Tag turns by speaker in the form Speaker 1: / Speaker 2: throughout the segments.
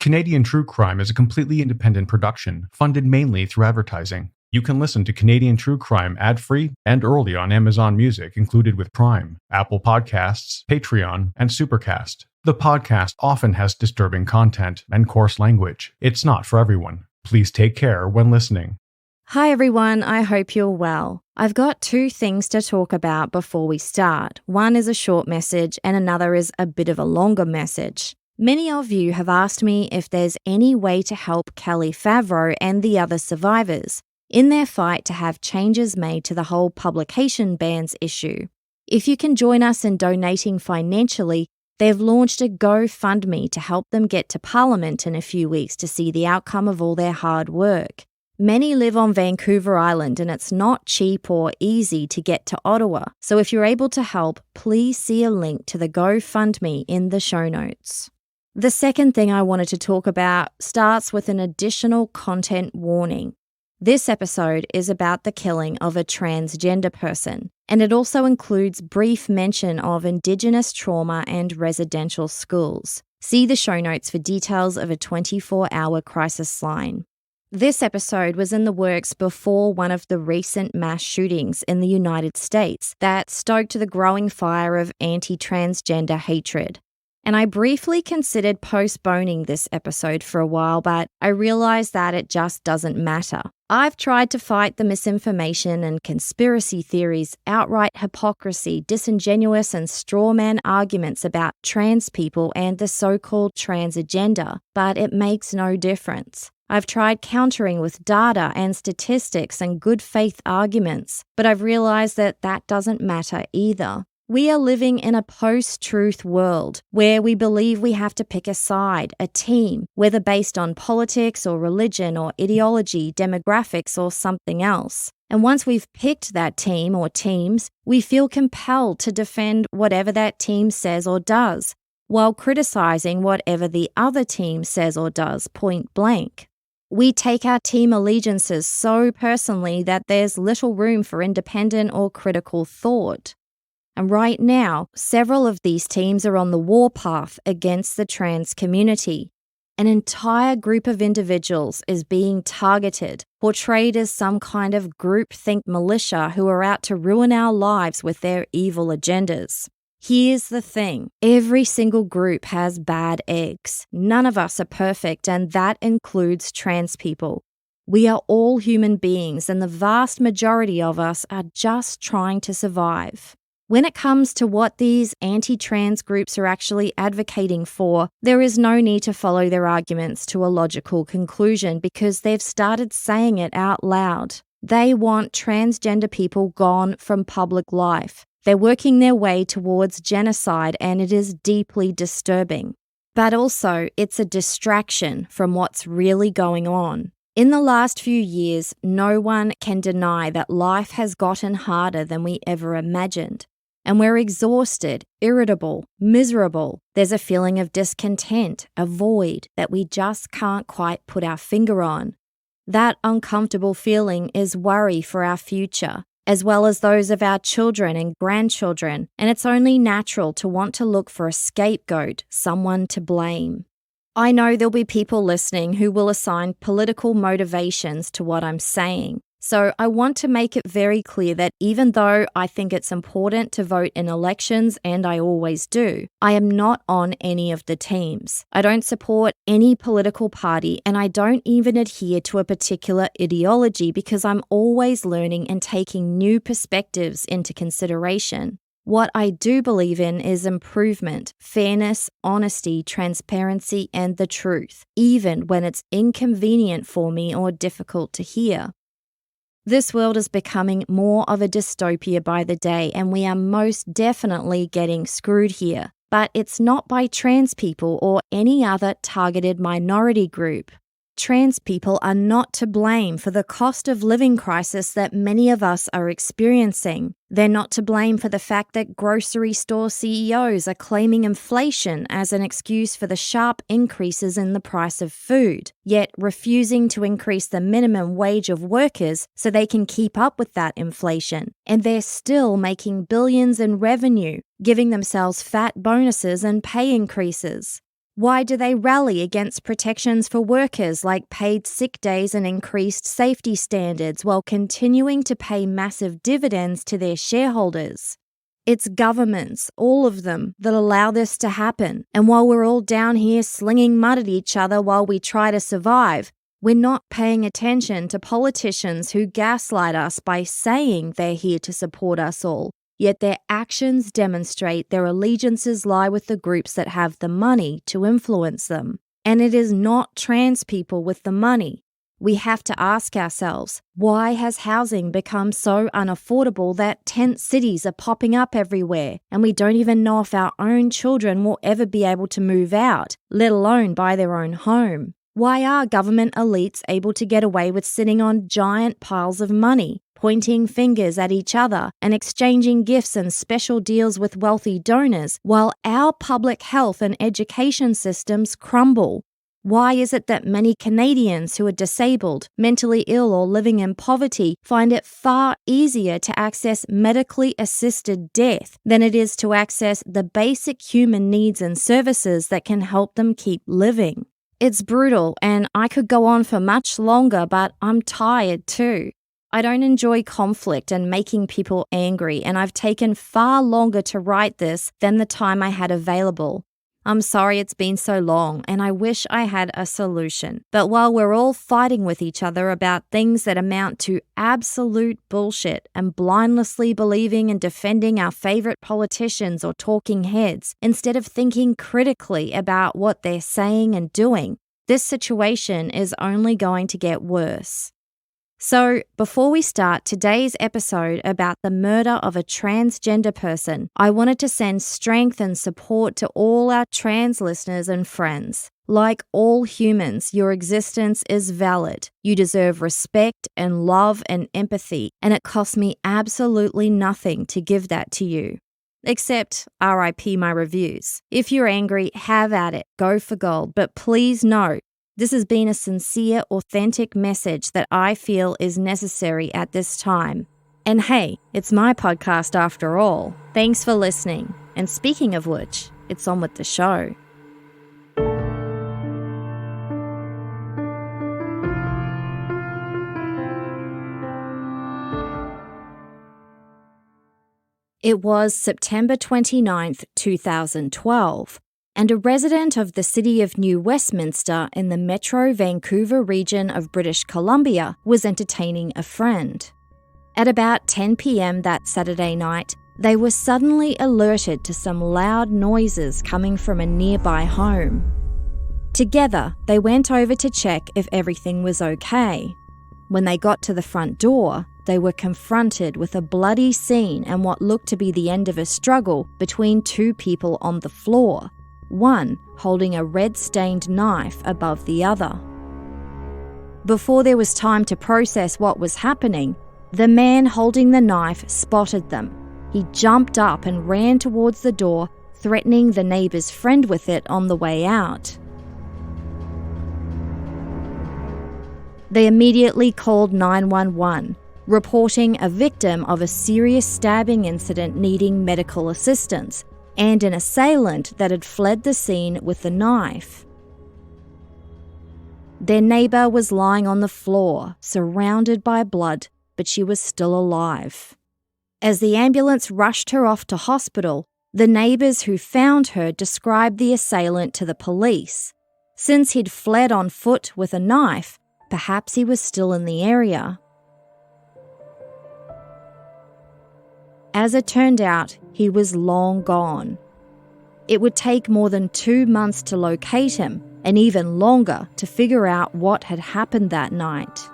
Speaker 1: Canadian True Crime is a completely independent production, funded mainly through advertising. You can listen to Canadian True Crime ad-free and early on Amazon Music included with Prime, Apple Podcasts, Patreon, and Supercast. The podcast often has disturbing content and coarse language. It's not for everyone. Please take care when listening.
Speaker 2: Hi everyone, I hope you're well. I've got two things to talk about before we start. One is a short message and another is a bit of a longer message. Many of you have asked me if there's any way to help Kelly Favreau and the other survivors in their fight to have changes made to the whole publication bans issue. If you can join us in donating financially, they've launched a GoFundMe to help them get to Parliament in a few weeks to see the outcome of all their hard work. Many live on Vancouver Island and it's not cheap or easy to get to Ottawa, so if you're able to help, please see a link to the GoFundMe in the show notes. The second thing I wanted to talk about starts with an additional content warning. This episode is about the killing of a transgender person, and it also includes brief mention of Indigenous trauma and residential schools. See the show notes for details of a 24-hour crisis line. This episode was in the works before one of the recent mass shootings in the United States that stoked the growing fire of anti-transgender hatred. And I briefly considered postponing this episode for a while, but I realized that it just doesn't matter. I've tried to fight the misinformation and conspiracy theories, outright hypocrisy, disingenuous and strawman arguments about trans people and the so-called trans agenda, but it makes no difference. I've tried countering with data and statistics and good faith arguments, but I've realized that that doesn't matter either. We are living in a post-truth world where we believe we have to pick a side, a team, whether based on politics or religion or ideology, demographics or something else. And once we've picked that team or teams, we feel compelled to defend whatever that team says or does, while criticizing whatever the other team says or does point blank. We take our team allegiances so personally that there's little room for independent or critical thought. And right now, several of these teams are on the warpath against the trans community. An entire group of individuals is being targeted, portrayed as some kind of groupthink militia who are out to ruin our lives with their evil agendas. Here's the thing, every single group has bad eggs. None of us are perfect, and that includes trans people. We are all human beings, and the vast majority of us are just trying to survive. When it comes to what these anti-trans groups are actually advocating for, there is no need to follow their arguments to a logical conclusion because they've started saying it out loud. They want transgender people gone from public life. They're working their way towards genocide, and it is deeply disturbing. But also, it's a distraction from what's really going on. In the last few years, no one can deny that life has gotten harder than we ever imagined. And we're exhausted, irritable, miserable. There's a feeling of discontent, a void that we just can't quite put our finger on. That uncomfortable feeling is worry for our future, as well as those of our children and grandchildren, and it's only natural to want to look for a scapegoat, someone to blame. I know there'll be people listening who will assign political motivations to what I'm saying, so I want to make it very clear that even though I think it's important to vote in elections, and I always do, I am not on any of the teams. I don't support any political party, and I don't even adhere to a particular ideology because I'm always learning and taking new perspectives into consideration. What I do believe in is improvement, fairness, honesty, transparency, and the truth, even when it's inconvenient for me or difficult to hear. This world is becoming more of a dystopia by the day, and we are most definitely getting screwed here. But it's not by trans people or any other targeted minority group. Trans people are not to blame for the cost of living crisis that many of us are experiencing. They're not to blame for the fact that grocery store CEOs are claiming inflation as an excuse for the sharp increases in the price of food, yet refusing to increase the minimum wage of workers so they can keep up with that inflation. And they're still making billions in revenue, giving themselves fat bonuses and pay increases. Why do they rally against protections for workers like paid sick days and increased safety standards while continuing to pay massive dividends to their shareholders? It's governments, all of them, that allow this to happen. And while we're all down here slinging mud at each other while we try to survive, we're not paying attention to politicians who gaslight us by saying they're here to support us all. Yet their actions demonstrate their allegiances lie with the groups that have the money to influence them. And it is not trans people with the money. We have to ask ourselves, why has housing become so unaffordable that tent cities are popping up everywhere and we don't even know if our own children will ever be able to move out, let alone buy their own home? Why are government elites able to get away with sitting on giant piles of money, pointing fingers at each other and exchanging gifts and special deals with wealthy donors while our public health and education systems crumble? Why is it that many Canadians who are disabled, mentally ill or living in poverty find it far easier to access medically assisted death than it is to access the basic human needs and services that can help them keep living? It's brutal, and I could go on for much longer, but I'm tired too. I don't enjoy conflict and making people angry, and I've taken far longer to write this than the time I had available. I'm sorry it's been so long, and I wish I had a solution. But while we're all fighting with each other about things that amount to absolute bullshit and blindlessly believing and defending our favorite politicians or talking heads, instead of thinking critically about what they're saying and doing, this situation is only going to get worse. So, before we start today's episode about the murder of a transgender person, I wanted to send strength and support to all our trans listeners and friends. Like all humans, your existence is valid. You deserve respect and love and empathy, and it costs me absolutely nothing to give that to you. Except RIP my reviews. If you're angry, have at it. Go for gold. But please know, this has been a sincere, authentic message that I feel is necessary at this time. And hey, it's my podcast after all. Thanks for listening. And speaking of which, it's on with the show. It was September 29th, 2012. And a resident of the city of New Westminster in the Metro Vancouver region of British Columbia was entertaining a friend. At about 10 p.m. that Saturday night, they were suddenly alerted to some loud noises coming from a nearby home. Together, they went over to check if everything was okay. When they got to the front door, they were confronted with a bloody scene and what looked to be the end of a struggle between two people on the floor, one holding a red-stained knife above the other. Before there was time to process what was happening, the man holding the knife spotted them. He jumped up and ran towards the door, threatening the neighbour's friend with it on the way out. They immediately called 911, reporting a victim of a serious stabbing incident needing medical assistance, and an assailant that had fled the scene with the knife. Their neighbour was lying on the floor, surrounded by blood, but she was still alive. As the ambulance rushed her off to hospital, the neighbours who found her described the assailant to the police. Since he'd fled on foot with a knife, perhaps he was still in the area. As it turned out, he was long gone. It would take more than 2 months to locate him, and even longer to figure out what had happened that night.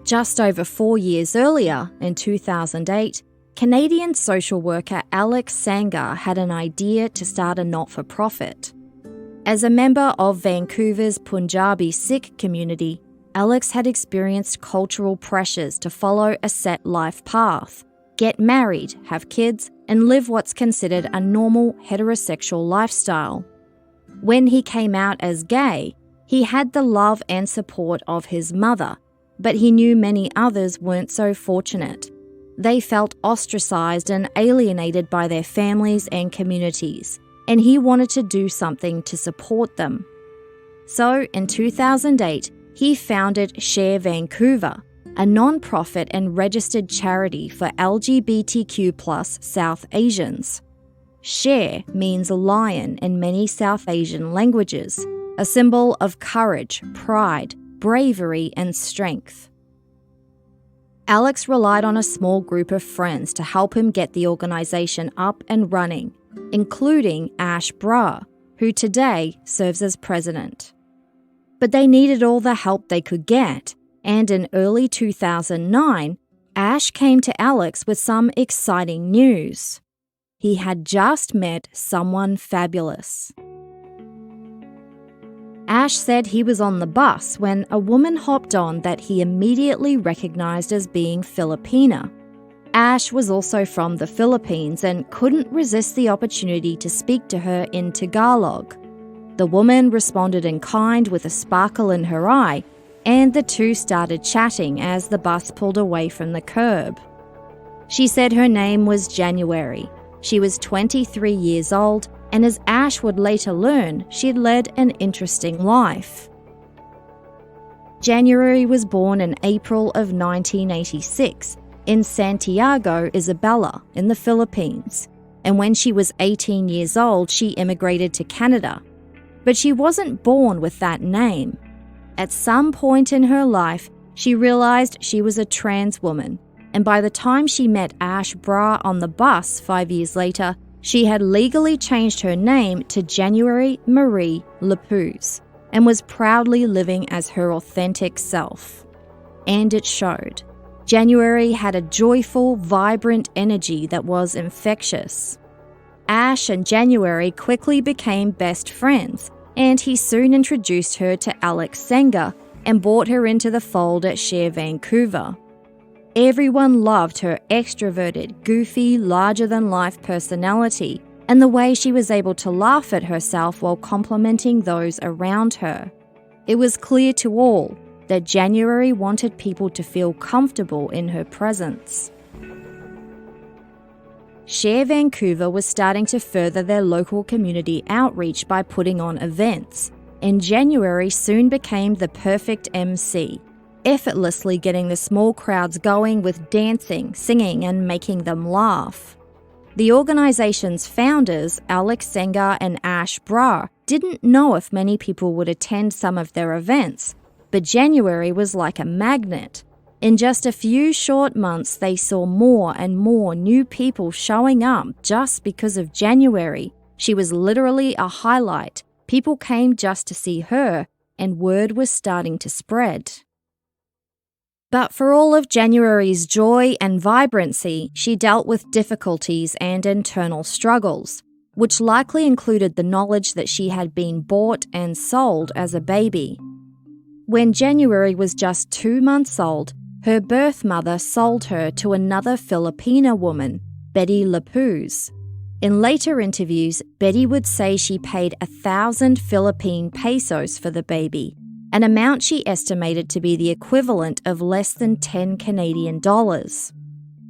Speaker 2: Just over 4 years earlier, in 2008, Canadian social worker Alex Sangar had an idea to start a not-for-profit. As a member of Vancouver's Punjabi Sikh community, Alex had experienced cultural pressures to follow a set life path, get married, have kids, and live what's considered a normal heterosexual lifestyle. When he came out as gay, he had the love and support of his mother, but he knew many others weren't so fortunate. They felt ostracized and alienated by their families and communities, and he wanted to do something to support them. So, in 2008, he founded Share Vancouver, a non-profit and registered charity for LGBTQ+ South Asians. Share means lion in many South Asian languages, a symbol of courage, pride, bravery, and strength. Alex relied on a small group of friends to help him get the organisation up and running, including Ash Brar, who today serves as president. But they needed all the help they could get, and in early 2009, Ash came to Alex with some exciting news. He had just met someone fabulous. Ash said he was on the bus when a woman hopped on that he immediately recognised as being Filipina. Ash was also from the Philippines and couldn't resist the opportunity to speak to her in Tagalog. The woman responded in kind with a sparkle in her eye, and the two started chatting as the bus pulled away from the curb. She said her name was January. She was 23 years old, and as Ash would later learn, she'd led an interesting life. January was born in April of 1986 in Santiago, Isabela, in the Philippines, and when she was 18 years old, she immigrated to Canada. But she wasn't born with that name. At some point in her life, she realised she was a trans woman, and by the time she met Ash Brar on the bus 5 years later, she had legally changed her name to January Marie Lapuz and was proudly living as her authentic self. And it showed. January had a joyful, vibrant energy that was infectious. Ash and January quickly became best friends, and he soon introduced her to Alex Sangar and brought her into the fold at Share Vancouver. Everyone loved her extroverted, goofy, larger-than-life personality and the way she was able to laugh at herself while complimenting those around her. It was clear to all that January wanted people to feel comfortable in her presence. Share Vancouver was starting to further their local community outreach by putting on events, and January soon became the perfect MC, effortlessly getting the small crowds going with dancing, singing, and making them laugh. The organisation's founders, Alex Sangar and Ash Brar, didn't know if many people would attend some of their events, but January was like a magnet. In just a few short months, they saw more and more new people showing up just because of January. She was literally a highlight. People came just to see her, and word was starting to spread. But for all of January's joy and vibrancy, she dealt with difficulties and internal struggles, which likely included the knowledge that she had been bought and sold as a baby. When January was just 2 months old, her birth mother sold her to another Filipina woman, Betty Lapuz. In later interviews, Betty would say she paid 1,000 Philippine pesos for the baby, an amount she estimated to be the equivalent of less than 10 Canadian dollars.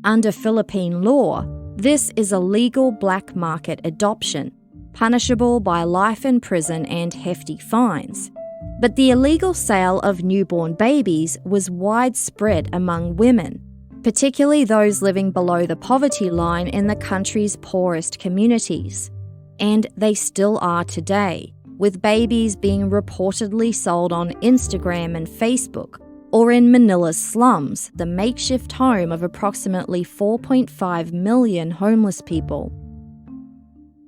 Speaker 2: Under Philippine law, this is a legal black market adoption, punishable by life in prison and hefty fines. But the illegal sale of newborn babies was widespread among women, particularly those living below the poverty line in the country's poorest communities. And they still are today, with babies being reportedly sold on Instagram and Facebook, or in Manila's slums, the makeshift home of approximately 4.5 million homeless people.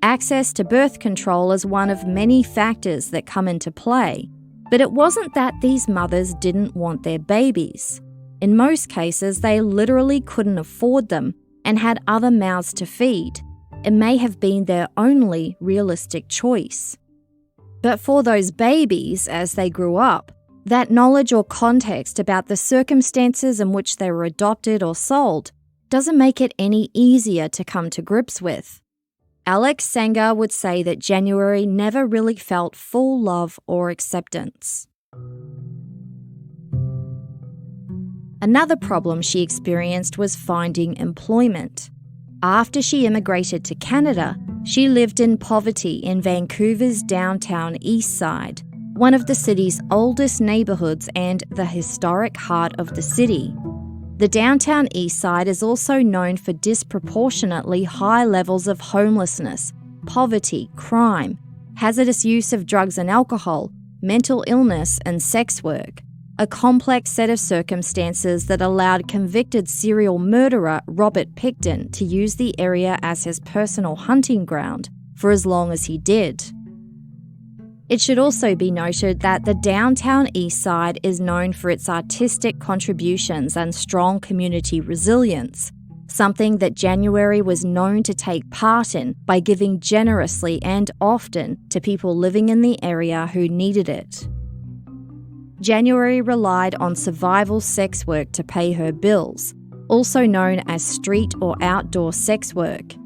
Speaker 2: Access to birth control is one of many factors that come into play. But it wasn't that these mothers didn't want their babies. In most cases, they literally couldn't afford them, and had other mouths to feed. It may have been their only realistic choice. But for those babies, as they grew up, that knowledge or context about the circumstances in which they were adopted or sold doesn't make it any easier to come to grips with. Alex Sanger would say that January never really felt full love or acceptance. Another problem she experienced was finding employment. After she immigrated to Canada, she lived in poverty in Vancouver's downtown east side, one of the city's oldest neighbourhoods and the historic heart of the city. The downtown east side is also known for disproportionately high levels of homelessness, poverty, crime, hazardous use of drugs and alcohol, mental illness and sex work, a complex set of circumstances that allowed convicted serial murderer Robert Pickton to use the area as his personal hunting ground for as long as he did. It should also be noted that the downtown east side is known for its artistic contributions and strong community resilience, something that January was known to take part in by giving generously and often to people living in the area who needed it. January relied on survival sex work to pay her bills, also known as street or outdoor sex work.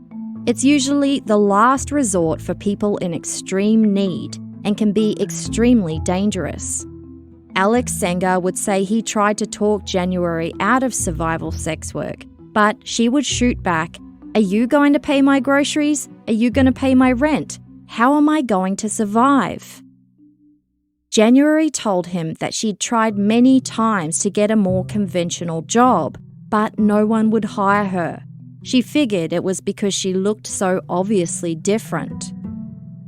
Speaker 2: It's usually the last resort for people in extreme need and can be extremely dangerous. Alex Sanger would say he tried to talk January out of survival sex work, but she would shoot back, "Are you going to pay my groceries? Are you going to pay my rent? How am I going to survive?" January told him that she'd tried many times to get a more conventional job, but no one would hire her. She figured it was because she looked so obviously different.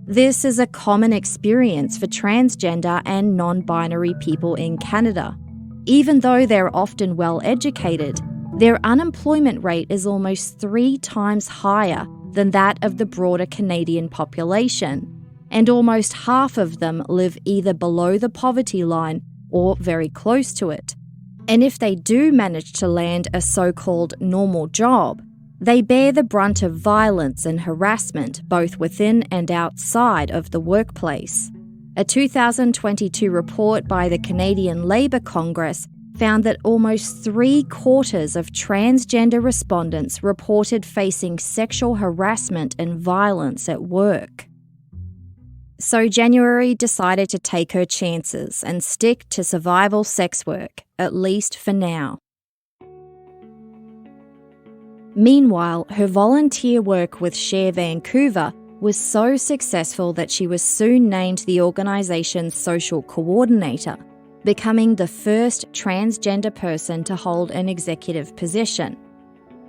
Speaker 2: This is a common experience for transgender and non-binary people in Canada. Even though they're often well-educated, their unemployment rate is almost 3 times higher than that of the broader Canadian population, and almost half of them live either below the poverty line or very close to it. And if they do manage to land a so-called normal job, they bear the brunt of violence and harassment both within and outside of the workplace. A 2022 report by the Canadian Labour Congress found that almost 3/4 of transgender respondents reported facing sexual harassment and violence at work. So January decided to take her chances and stick to survival sex work, at least for now. Meanwhile, her volunteer work with Share Vancouver was so successful that she was soon named the organisation's social coordinator, becoming the first transgender person to hold an executive position.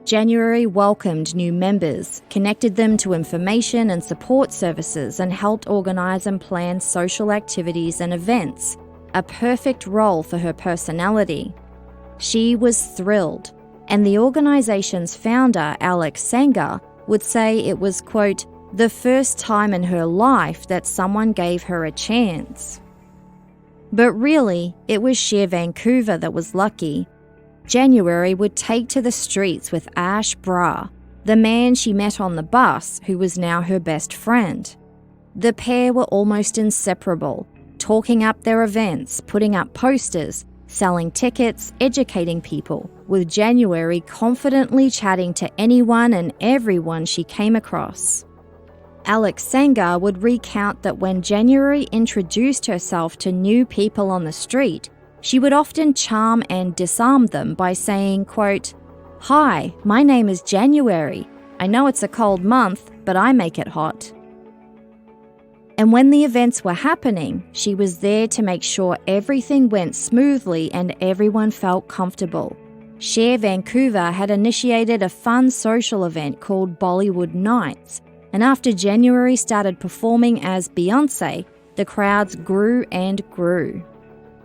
Speaker 2: January welcomed new members, connected them to information and support services, and helped organise and plan social activities and events, a perfect role for her personality. She was thrilled, and the organisation's founder, Alex Sanger, would say it was, quote, the first time in her life that someone gave her a chance. But really, it was Share Vancouver that was lucky. January would take to the streets with Ash Bra, the man she met on the bus who was now her best friend. The pair were almost inseparable, talking up their events, putting up posters, selling tickets, educating people, with January confidently chatting to anyone and everyone she came across. Alex Sanger would recount that when January introduced herself to new people on the street, she would often charm and disarm them by saying, quote, "Hi, my name is January. I know it's a cold month, but I make it hot." And when the events were happening, she was there to make sure everything went smoothly and everyone felt comfortable. Share Vancouver had initiated a fun social event called Bollywood Nights, and after January started performing as Beyoncé, the crowds grew and grew.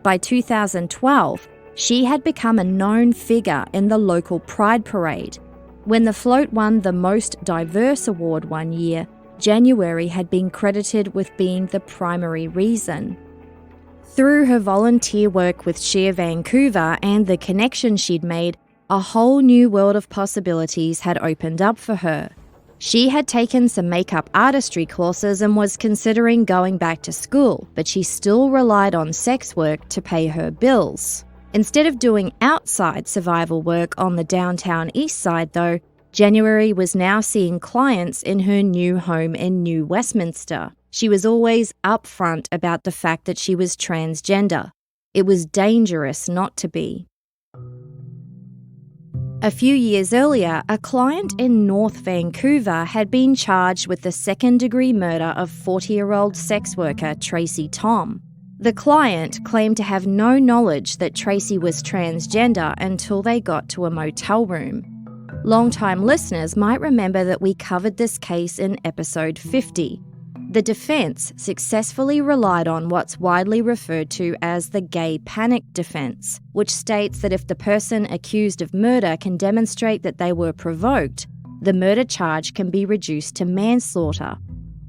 Speaker 2: By 2012, she had become a known figure in the local Pride Parade. When the float won the Most Diverse Award one year, January had been credited with being the primary reason. Through her volunteer work with Share Vancouver and the connections she'd made, a whole new world of possibilities had opened up for her. She had taken some makeup artistry courses and was considering going back to school, but she still relied on sex work to pay her bills. Instead of doing outside survival work on the downtown east side, though, January was now seeing clients in her new home in New Westminster. She was always upfront about the fact that she was transgender. It was dangerous not to be. A few years earlier, a client in North Vancouver had been charged with the second-degree murder of 40-year-old sex worker Tracy Tom. The client claimed to have no knowledge that Tracy was transgender until they got to a motel room. Long-time listeners might remember that we covered this case in episode 50. The defence successfully relied on what's widely referred to as the gay panic defence, which states that if the person accused of murder can demonstrate that they were provoked, the murder charge can be reduced to manslaughter.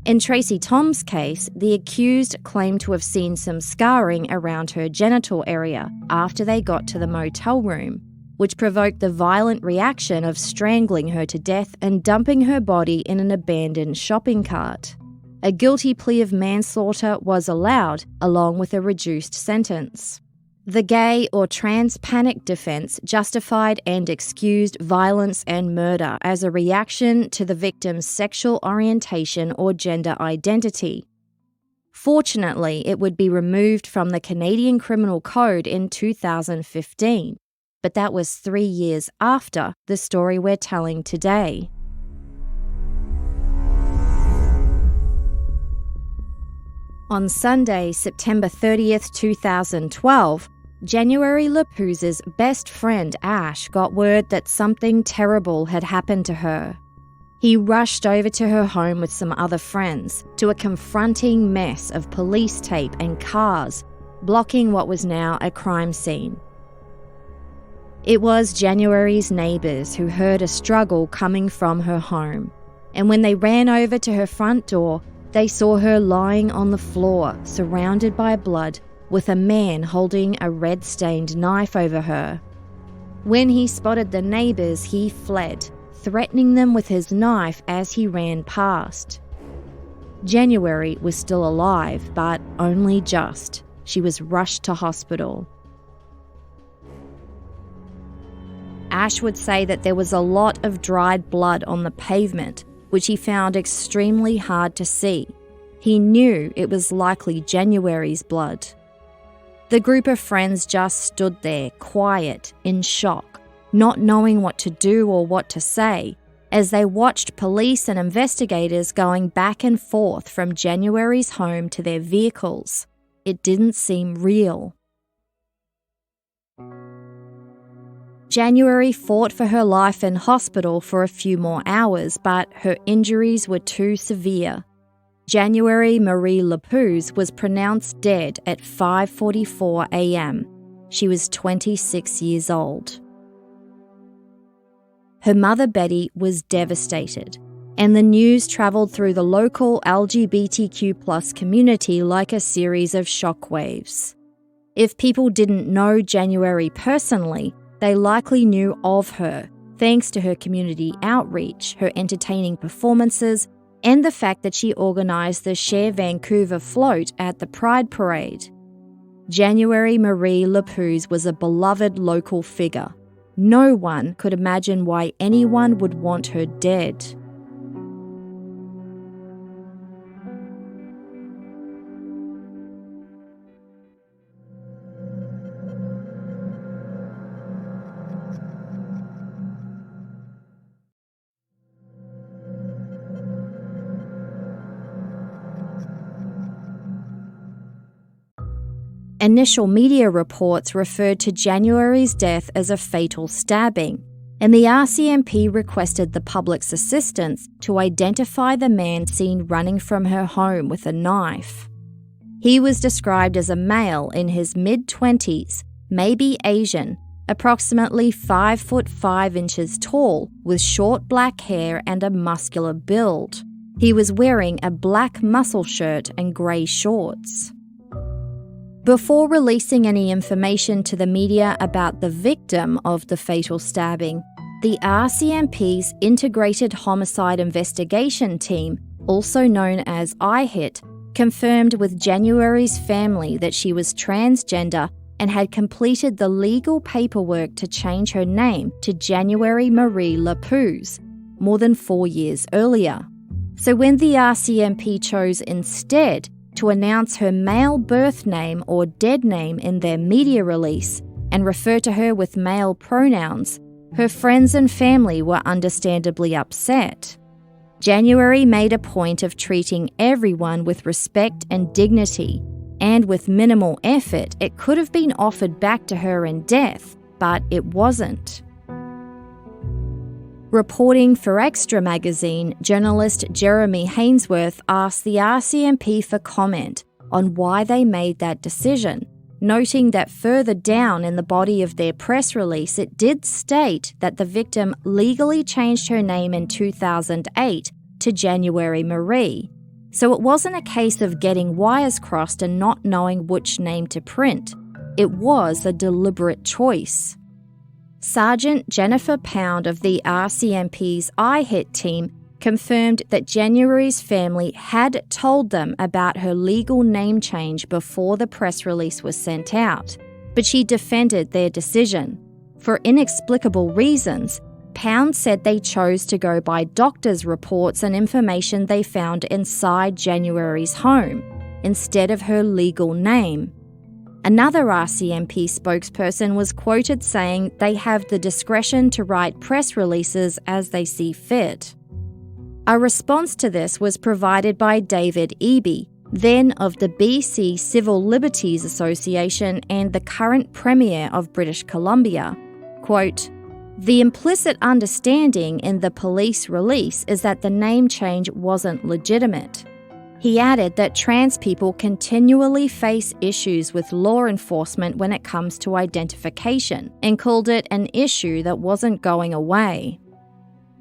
Speaker 2: In Tracy Tom's case, the accused claimed to have seen some scarring around her genital area after they got to the motel room, which provoked the violent reaction of strangling her to death and dumping her body in an abandoned shopping cart. A guilty plea of manslaughter was allowed, along with a reduced sentence. The gay or trans panic defence justified and excused violence and murder as a reaction to the victim's sexual orientation or gender identity. Fortunately, it would be removed from the Canadian Criminal Code in 2015, but that was 3 years after the story we're telling today. On Sunday, September 30th, 2012, January Lapuz's best friend Ash got word that something terrible had happened to her. He rushed over to her home with some other friends to a confronting mess of police tape and cars, blocking what was now a crime scene. It was January's neighbours who heard a struggle coming from her home, and when they ran over to her front door, they saw her lying on the floor, surrounded by blood, with a man holding a red-stained knife over her. When he spotted the neighbours, he fled, threatening them with his knife as he ran past. January was still alive, but only just. She was rushed to hospital. Ash would say that there was a lot of dried blood on the pavement, which he found extremely hard to see. He knew it was likely January's blood. The group of friends just stood there, quiet, in shock, not knowing what to do or what to say, as they watched police and investigators going back and forth from January's home to their vehicles. It didn't seem real. January fought for her life in hospital for a few more hours, but her injuries were too severe. January Marie Lapuz was pronounced dead at 5:44 a.m. She was 26 years old. Her mother Betty was devastated, and the news travelled through the local LGBTQ+ community like a series of shockwaves. If people didn't know January personally, they likely knew of her, thanks to her community outreach, her entertaining performances, and the fact that she organised the Share Vancouver float at the Pride Parade. January Marie Lapuz was a beloved local figure. No one could imagine why anyone would want her dead. Initial media reports referred to January's death as a fatal stabbing, and the RCMP requested the public's assistance to identify the man seen running from her home with a knife. He was described as a male in his mid-20s, maybe Asian, approximately 5'5" tall, with short black hair and a muscular build. He was wearing a black muscle shirt and grey shorts. Before releasing any information to the media about the victim of the fatal stabbing, the RCMP's Integrated Homicide Investigation Team, also known as IHIT, confirmed with January's family that she was transgender and had completed the legal paperwork to change her name to January Marie Lapuz more than 4 years earlier. So when the RCMP chose instead to announce her male birth name or dead name in their media release and refer to her with male pronouns, her friends and family were understandably upset. January made a point of treating everyone with respect and dignity, and with minimal effort, it could have been offered back to her in death, but it wasn't. Reporting for Extra magazine, journalist Jeremy Hainsworth asked the RCMP for comment on why they made that decision, noting that further down in the body of their press release it did state that the victim legally changed her name in 2008 to January Marie. So it wasn't a case of getting wires crossed and not knowing which name to print. It was a deliberate choice. Sergeant Jennifer Pound of the RCMP's IHIT team confirmed that January's family had told them about her legal name change before the press release was sent out, but she defended their decision. For inexplicable reasons, Pound said they chose to go by doctors' reports and information they found inside January's home, instead of her legal name. Another RCMP spokesperson was quoted saying they have the discretion to write press releases as they see fit. A response to this was provided by David Eby, then of the BC Civil Liberties Association and the current Premier of British Columbia. Quote, "The implicit understanding in the police release is that the name change wasn't legitimate." He added that trans people continually face issues with law enforcement when it comes to identification, and called it an issue that wasn't going away.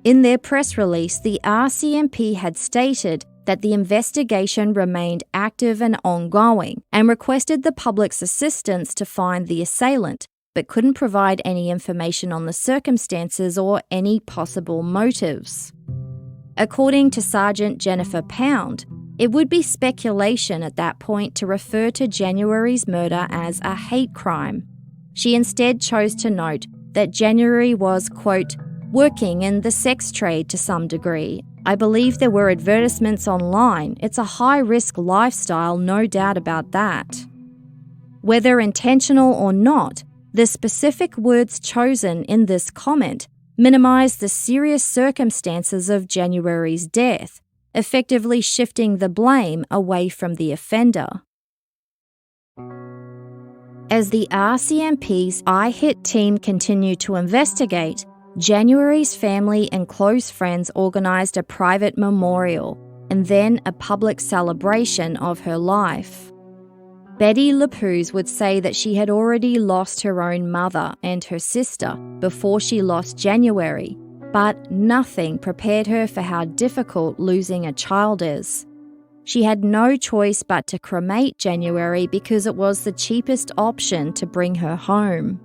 Speaker 2: In their press release, the RCMP had stated that the investigation remained active and ongoing, and requested the public's assistance to find the assailant, but couldn't provide any information on the circumstances or any possible motives. According to Sergeant Jennifer Pound, it would be speculation at that point to refer to January's murder as a hate crime. She instead chose to note that January was, quote, "working in the sex trade to some degree. I believe there were advertisements online. It's a high-risk lifestyle, no doubt about that." Whether intentional or not, the specific words chosen in this comment minimise the serious circumstances of January's death, effectively shifting the blame away from the offender. As the RCMP's IHIT team continued to investigate, January's family and close friends organised a private memorial and then a public celebration of her life. Betty Lapuz would say that she had already lost her own mother and her sister before she lost January, but nothing prepared her for how difficult losing a child is. She had no choice but to cremate January because it was the cheapest option to bring her home.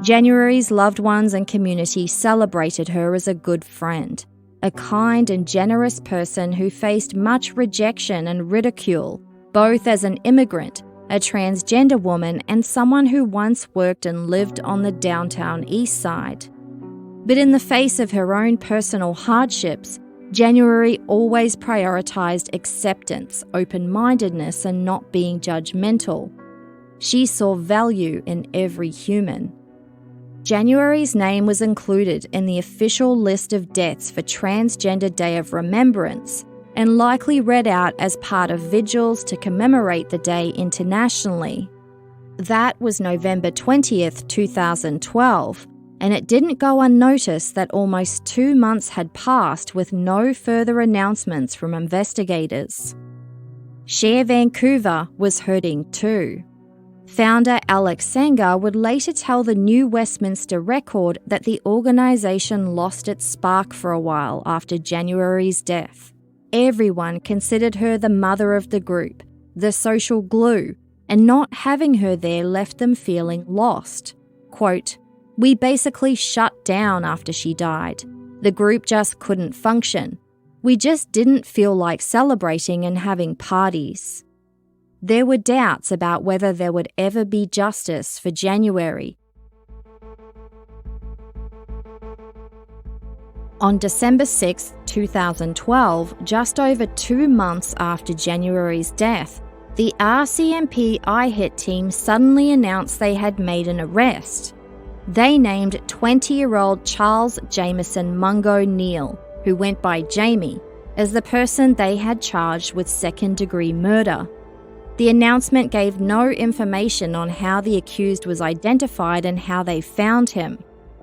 Speaker 2: January's loved ones and community celebrated her as a good friend, a kind and generous person who faced much rejection and ridicule, both as an immigrant, a transgender woman, and someone who once worked and lived on the downtown east side. But in the face of her own personal hardships, January always prioritised acceptance, open-mindedness, and not being judgmental. She saw value in every human. January's name was included in the official list of deaths for Transgender Day of Remembrance, and likely read out as part of vigils to commemorate the day internationally. That was November 20th, 2012, and it didn't go unnoticed that almost 2 months had passed with no further announcements from investigators. Share Vancouver was hurting too. Founder Alex Sanger would later tell the New Westminster Record that the organisation lost its spark for a while after January's death. Everyone considered her the mother of the group, the social glue, and not having her there left them feeling lost. Quote, "We basically shut down after she died. The group just couldn't function. We just didn't feel like celebrating and having parties." There were doubts about whether there would ever be justice for January. On December 6, 2012, just over 2 months after January's death, the RCMP IHIT team suddenly announced they had made an arrest. They named 20-year-old Charles Jamison Mungo Neal, who went by Jamie, as the person they had charged with second-degree murder. The announcement gave no information on how the accused was identified and how they found him.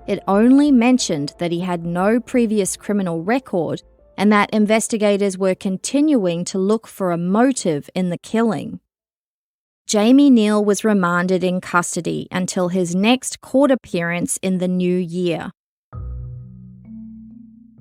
Speaker 2: It only mentioned that he had no previous criminal record and that investigators were continuing to look for a motive in the killing. Jamie Neal was remanded in custody until his next court appearance in the new year.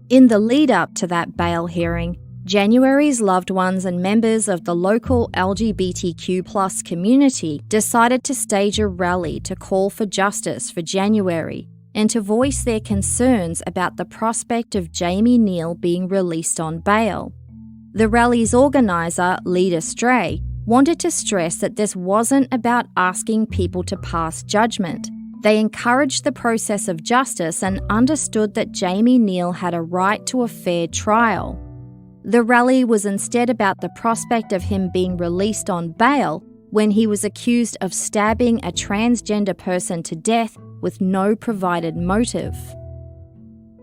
Speaker 2: In the lead-up to that bail hearing, January's loved ones and members of the local LGBTQ+ community decided to stage a rally to call for justice for January and to voice their concerns about the prospect of Jamie Neal being released on bail. The rally's organiser, Leader Stray, wanted to stress that this wasn't about asking people to pass judgment. They encouraged the process of justice and understood that Jamie Neal had a right to a fair trial. The rally was instead about the prospect of him being released on bail when he was accused of stabbing a transgender person to death with no provided motive.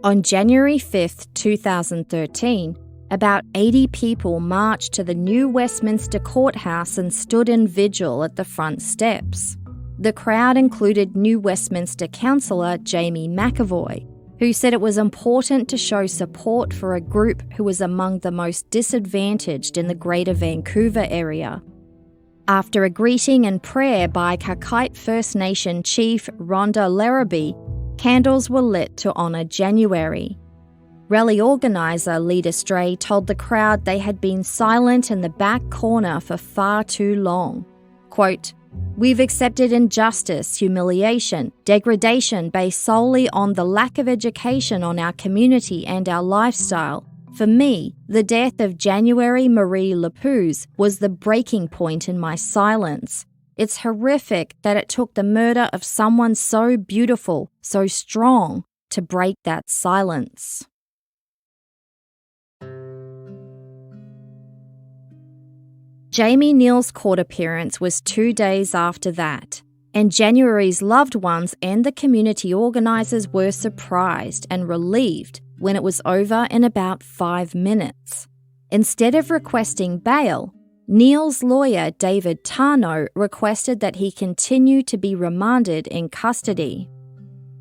Speaker 2: On January 5, 2013, about 80 people marched to the new Westminster Courthouse and stood in vigil at the front steps. The crowd included new Westminster councillor Jamie McAvoy, who said it was important to show support for a group who was among the most disadvantaged in the Greater Vancouver area. After a greeting and prayer by Kakite First Nation Chief Rhonda Larrabee, candles were lit to honour January. Rally organiser Leader Stray told the crowd they had been silent in the back corner for far too long. Quote, "We've accepted injustice, humiliation, degradation based solely on the lack of education on our community and our lifestyle. For me, the death of January Marie Lapuz was the breaking point in my silence. It's horrific that it took the murder of someone so beautiful, so strong, to break that silence." Jamie Neal's court appearance was 2 days after that, and January's loved ones and the community organisers were surprised and relieved when it was over in about 5 minutes. Instead of requesting bail, Neal's lawyer David Tarnow requested that he continue to be remanded in custody.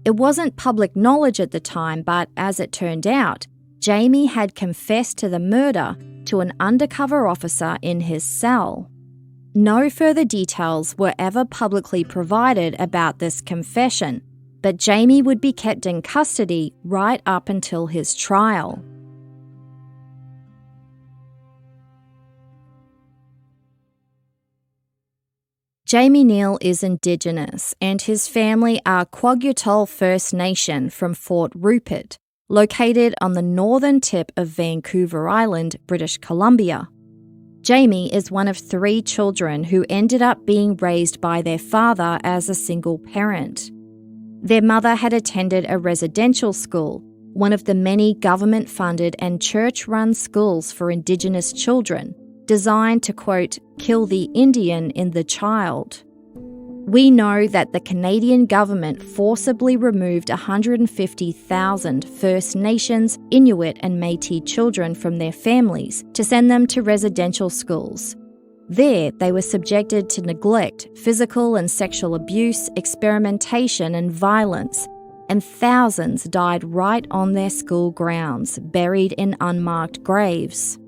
Speaker 2: It wasn't public knowledge at the time, but as it turned out, Jamie had confessed to the murder to an undercover officer in his cell. No further details were ever publicly provided about this confession, but Jamie would be kept in custody right up until his trial. Jamie Neal is Indigenous, and his family are Kwagutol First Nation from Fort Rupert, located on the northern tip of Vancouver Island, British Columbia. Jamie is one of 3 children who ended up being raised by their father as a single parent. Their mother had attended a residential school, one of the many government-funded and church-run schools for Indigenous children, designed to, quote, "kill the Indian in the child." We know that the Canadian government forcibly removed 150,000 First Nations, Inuit and Métis children from their families to send them to residential schools. There, they were subjected to neglect, physical and sexual abuse, experimentation and violence, and thousands died right on their school grounds, buried in unmarked graves.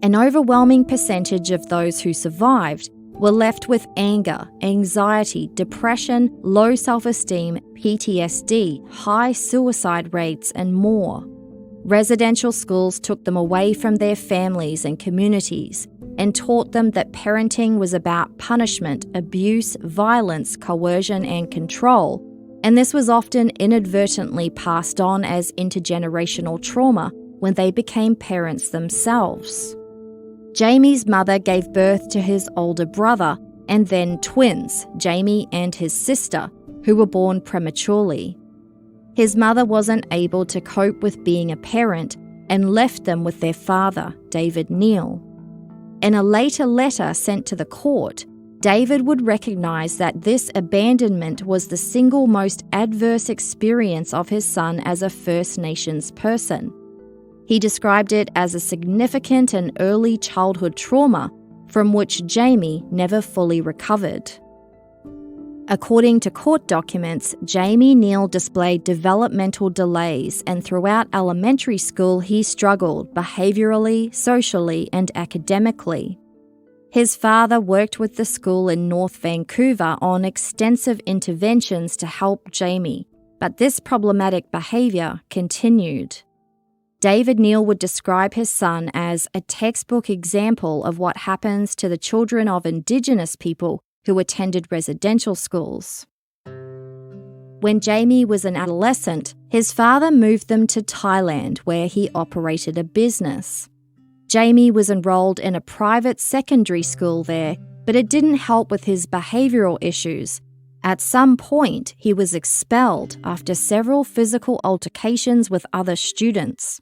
Speaker 2: An overwhelming percentage of those who survived were left with anger, anxiety, depression, low self-esteem, PTSD, high suicide rates, and more. Residential schools took them away from their families and communities. and taught them that parenting was about punishment, abuse, violence, coercion, and control, and this was often inadvertently passed on as intergenerational trauma when they became parents themselves. Jamie's mother gave birth to his older brother and then twins, Jamie and his sister, who were born prematurely. His mother wasn't able to cope with being a parent and left them with their father, David Neal. In a later letter sent to the court, David would recognise that this abandonment was the single most adverse experience of his son as a First Nations person. He described it as a significant and early childhood trauma from which Jamie never fully recovered. According to court documents, Jamie Neal displayed developmental delays, and throughout elementary school he struggled behaviourally, socially, and academically. His father worked with the school in North Vancouver on extensive interventions to help Jamie, but this problematic behaviour continued. David Neal would describe his son as a textbook example of what happens to the children of Indigenous people who attended residential schools. When Jamie was an adolescent, his father moved them to Thailand, where he operated a business. Jamie was enrolled in a private secondary school there, but it didn't help with his behavioural issues. At some point, he was expelled after several physical altercations with other students.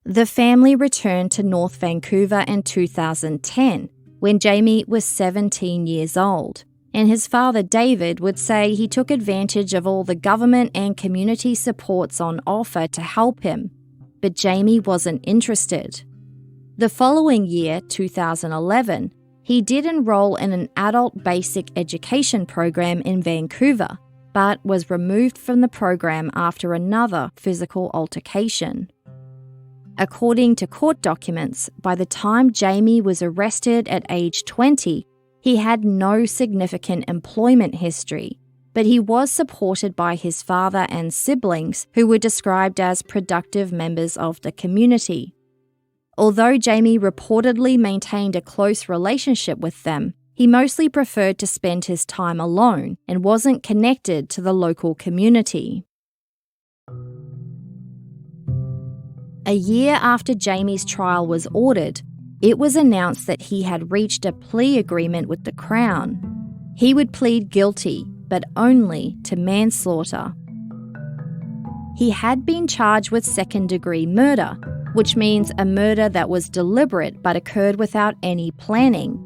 Speaker 2: The family returned to North Vancouver in 2010, when Jamie was 17 years old, and his father David would say he took advantage of all the government and community supports on offer to help him, but Jamie wasn't interested. The following year, 2011, he did enroll in an adult basic education program in Vancouver, but was removed from the program after another physical altercation. According to court documents, by the time Jamie was arrested at age 20, he had no significant employment history, but he was supported by his father and siblings, who were described as productive members of the community. Although Jamie reportedly maintained a close relationship with them, he mostly preferred to spend his time alone and wasn't connected to the local community. A year after Jamie's trial was ordered, it was announced that he had reached a plea agreement with the Crown. He would plead guilty, but only to manslaughter. He had been charged with second-degree murder, which means a murder that was deliberate but occurred without any planning.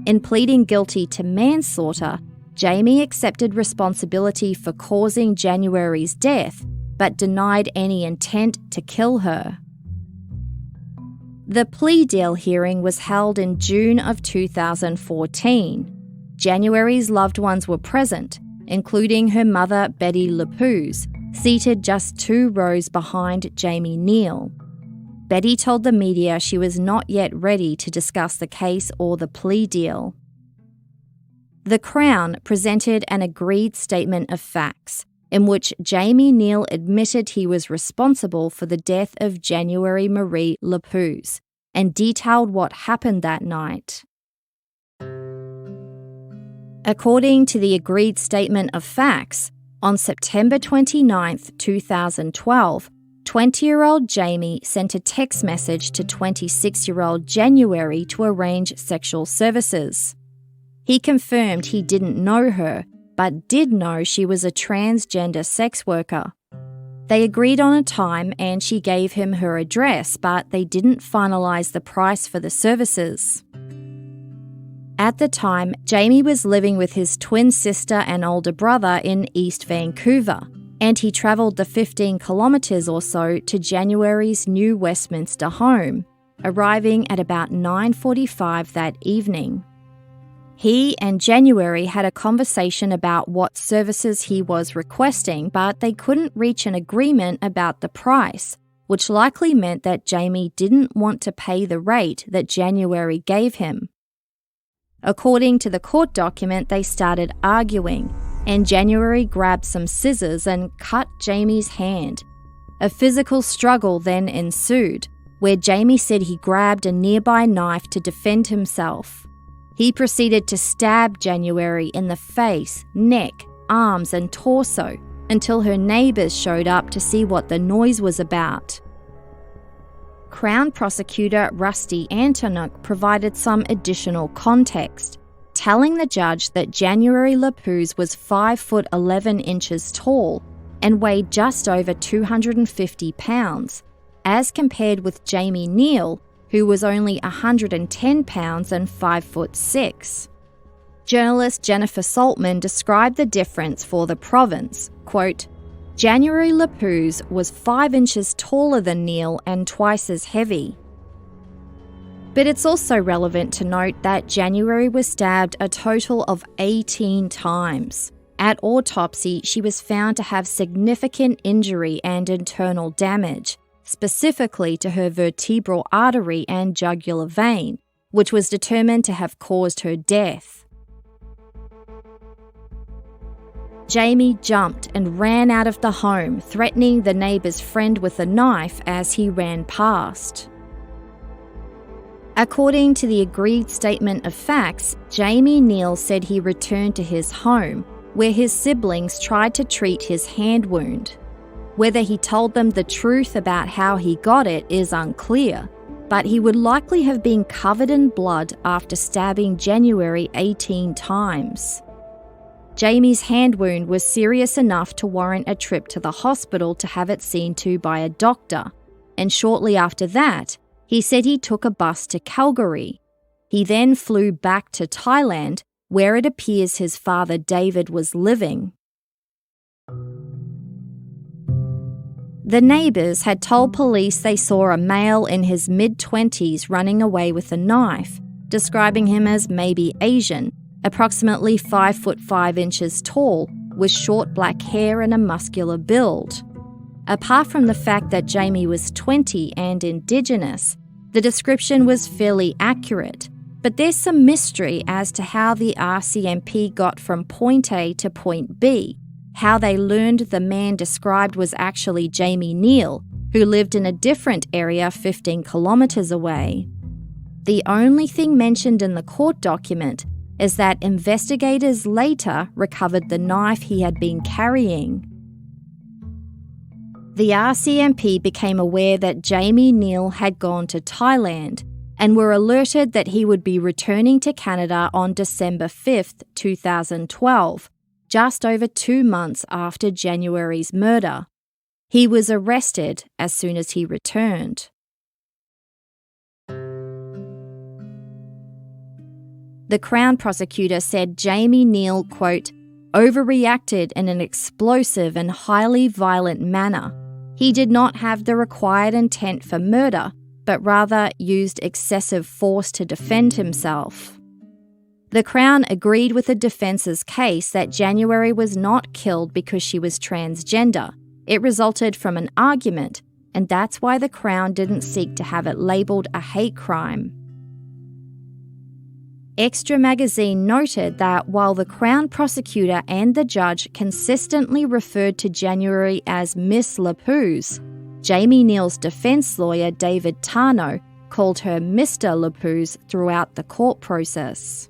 Speaker 2: In pleading guilty to manslaughter, Jamie accepted responsibility for causing January's death, but denied any intent to kill her. The plea deal hearing was held in June of 2014. January's loved ones were present, including her mother Betty Lapuz, seated just 2 rows behind Jamie Neal. Betty told the media she was not yet ready to discuss the case or the plea deal. The Crown presented an agreed statement of facts, in which Jamie Neal admitted he was responsible for the death of January Marie Lapuz and detailed what happened that night. According to the agreed statement of facts, on September 29, 2012, 20-year-old Jamie sent a text message to 26-year-old January to arrange sexual services. He confirmed he didn't know her, but did know she was a transgender sex worker. They agreed on a time and she gave him her address, but they didn't finalise the price for the services. At the time, Jamie was living with his twin sister and older brother in East Vancouver, and he travelled the 15 kilometres or so to January's new Westminster home, arriving at about 9:45 that evening. He and January had a conversation about what services he was requesting, but they couldn't reach an agreement about the price, which likely meant that Jamie didn't want to pay the rate that January gave him. According to the court document, they started arguing, and January grabbed some scissors and cut Jamie's hand. A physical struggle then ensued, where Jamie said he grabbed a nearby knife to defend himself. He proceeded to stab January in the face, neck, arms and torso until her neighbours showed up to see what the noise was about. Crown Prosecutor Rusty Antonuk provided some additional context, telling the judge that January Lapuz was 5 foot 11 inches tall and weighed just over 250 pounds, as compared with Jamie Neal, who was only 110 pounds and 5 foot 6. Journalist Jennifer Saltman described the difference for the province, quote, "January Lapuz was 5 inches taller than Neal and twice as heavy." But it's also relevant to note that January was stabbed a total of 18 times. At autopsy, she was found to have significant injury and internal damage, specifically to her vertebral artery and jugular vein, which was determined to have caused her death. Jamie jumped and ran out of the home, threatening the neighbour's friend with a knife as he ran past. According to the agreed statement of facts, Jamie Neal said he returned to his home, where his siblings tried to treat his hand wound. Whether he told them the truth about how he got it is unclear, but he would likely have been covered in blood after stabbing January 18 times. Jamie's hand wound was serious enough to warrant a trip to the hospital to have it seen to by a doctor, and shortly after that, he said he took a bus to Calgary. He then flew back to Thailand, where it appears his father David was living. The neighbours had told police they saw a male in his mid-20s running away with a knife, describing him as maybe Asian, approximately 5 foot 5 inches tall, with short black hair and a muscular build. Apart from the fact that Jamie was 20 and Indigenous, the description was fairly accurate, but there's some mystery as to how the RCMP got from point A to point B, how they learned the man described was actually Jamie Neal, who lived in a different area 15 kilometres away. The only thing mentioned in the court document is that investigators later recovered the knife he had been carrying. The RCMP became aware that Jamie Neal had gone to Thailand and were alerted that he would be returning to Canada on December 5th, 2012, just over 2 months after January's murder. He was arrested as soon as he returned. The Crown prosecutor said Jamie Neal, quote, overreacted in an explosive and highly violent manner. He did not have the required intent for murder, but rather used excessive force to defend himself. The Crown agreed with the defence's case that January was not killed because she was transgender. It resulted from an argument, and that's why the Crown didn't seek to have it labelled a hate crime. Extra Magazine noted that while the Crown prosecutor and the judge consistently referred to January as Miss Lapuz, Jamie Neal's defence lawyer David Tarnow called her Mr. Lapuz throughout the court process.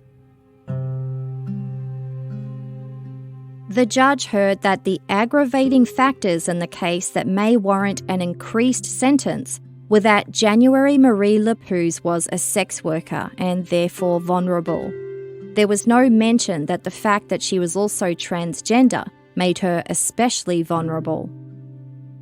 Speaker 2: The judge heard that the aggravating factors in the case that may warrant an increased sentence were that January Marie Lapuz was a sex worker and therefore vulnerable. There was no mention that the fact that she was also transgender made her especially vulnerable.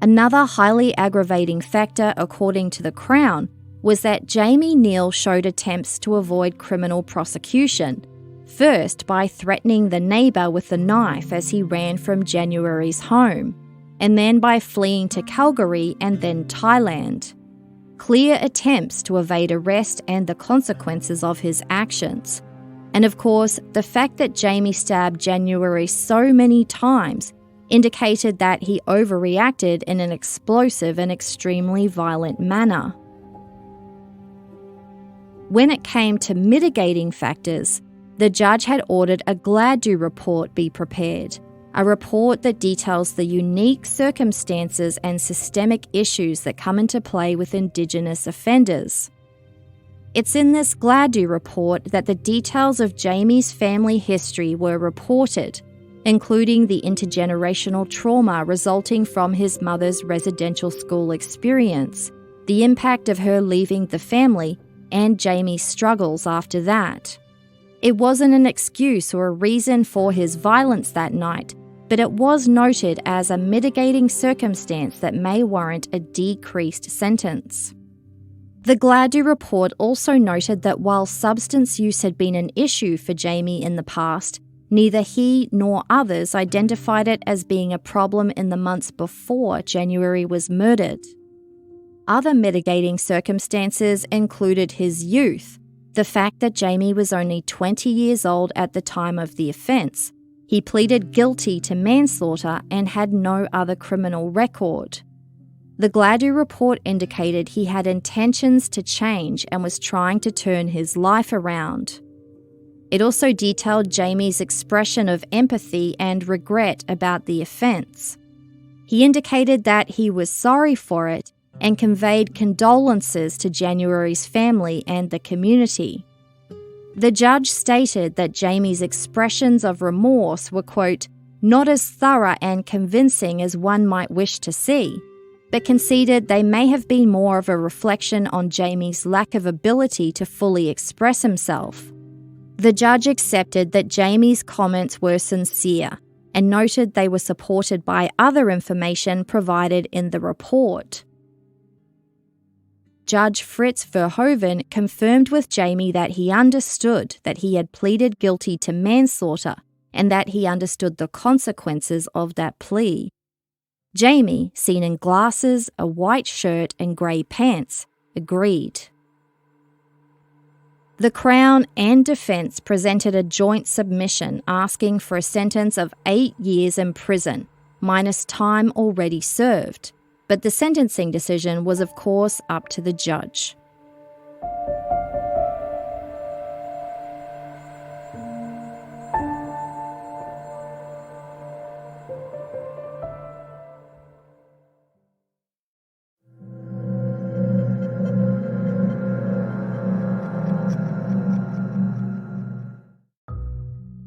Speaker 2: Another highly aggravating factor, according to the Crown, was that Jamie Neal showed attempts to avoid criminal prosecution, first by threatening the neighbour with a knife as he ran from January's home, and then by fleeing to Calgary and then Thailand. Clear attempts to evade arrest and the consequences of his actions. And of course, the fact that Jamie stabbed January so many times indicated that he overreacted in an explosive and extremely violent manner. When it came to mitigating factors, the judge had ordered a glad-do report be prepared, a report that details the unique circumstances and systemic issues that come into play with Indigenous offenders. It's in this Gladue report that the details of Jamie's family history were reported, including the intergenerational trauma resulting from his mother's residential school experience, the impact of her leaving the family, and Jamie's struggles after that. It wasn't an excuse or a reason for his violence that night, but it was noted as a mitigating circumstance that may warrant a decreased sentence. The Gladue report also noted that while substance use had been an issue for Jamie in the past, neither he nor others identified it as being a problem in the months before January was murdered. Other mitigating circumstances included his youth, the fact that Jamie was only 20 years old at the time of the offence. He pleaded guilty to manslaughter and had no other criminal record. The Gladue report indicated he had intentions to change and was trying to turn his life around. It also detailed Jamie's expression of empathy and regret about the offence. He indicated that he was sorry for it and conveyed condolences to January's family and the community. The judge stated that Jamie's expressions of remorse were, quote, not as thorough and convincing as one might wish to see, but conceded they may have been more of a reflection on Jamie's lack of ability to fully express himself. The judge accepted that Jamie's comments were sincere and noted they were supported by other information provided in the report. Judge Fritz Verhoeven confirmed with Jamie that he understood that he had pleaded guilty to manslaughter and that he understood the consequences of that plea. Jamie, seen in glasses, a white shirt and grey pants, agreed. The Crown and Defence presented a joint submission asking for a sentence of 8 years in prison, minus time already served, but the sentencing decision was of course up to the judge.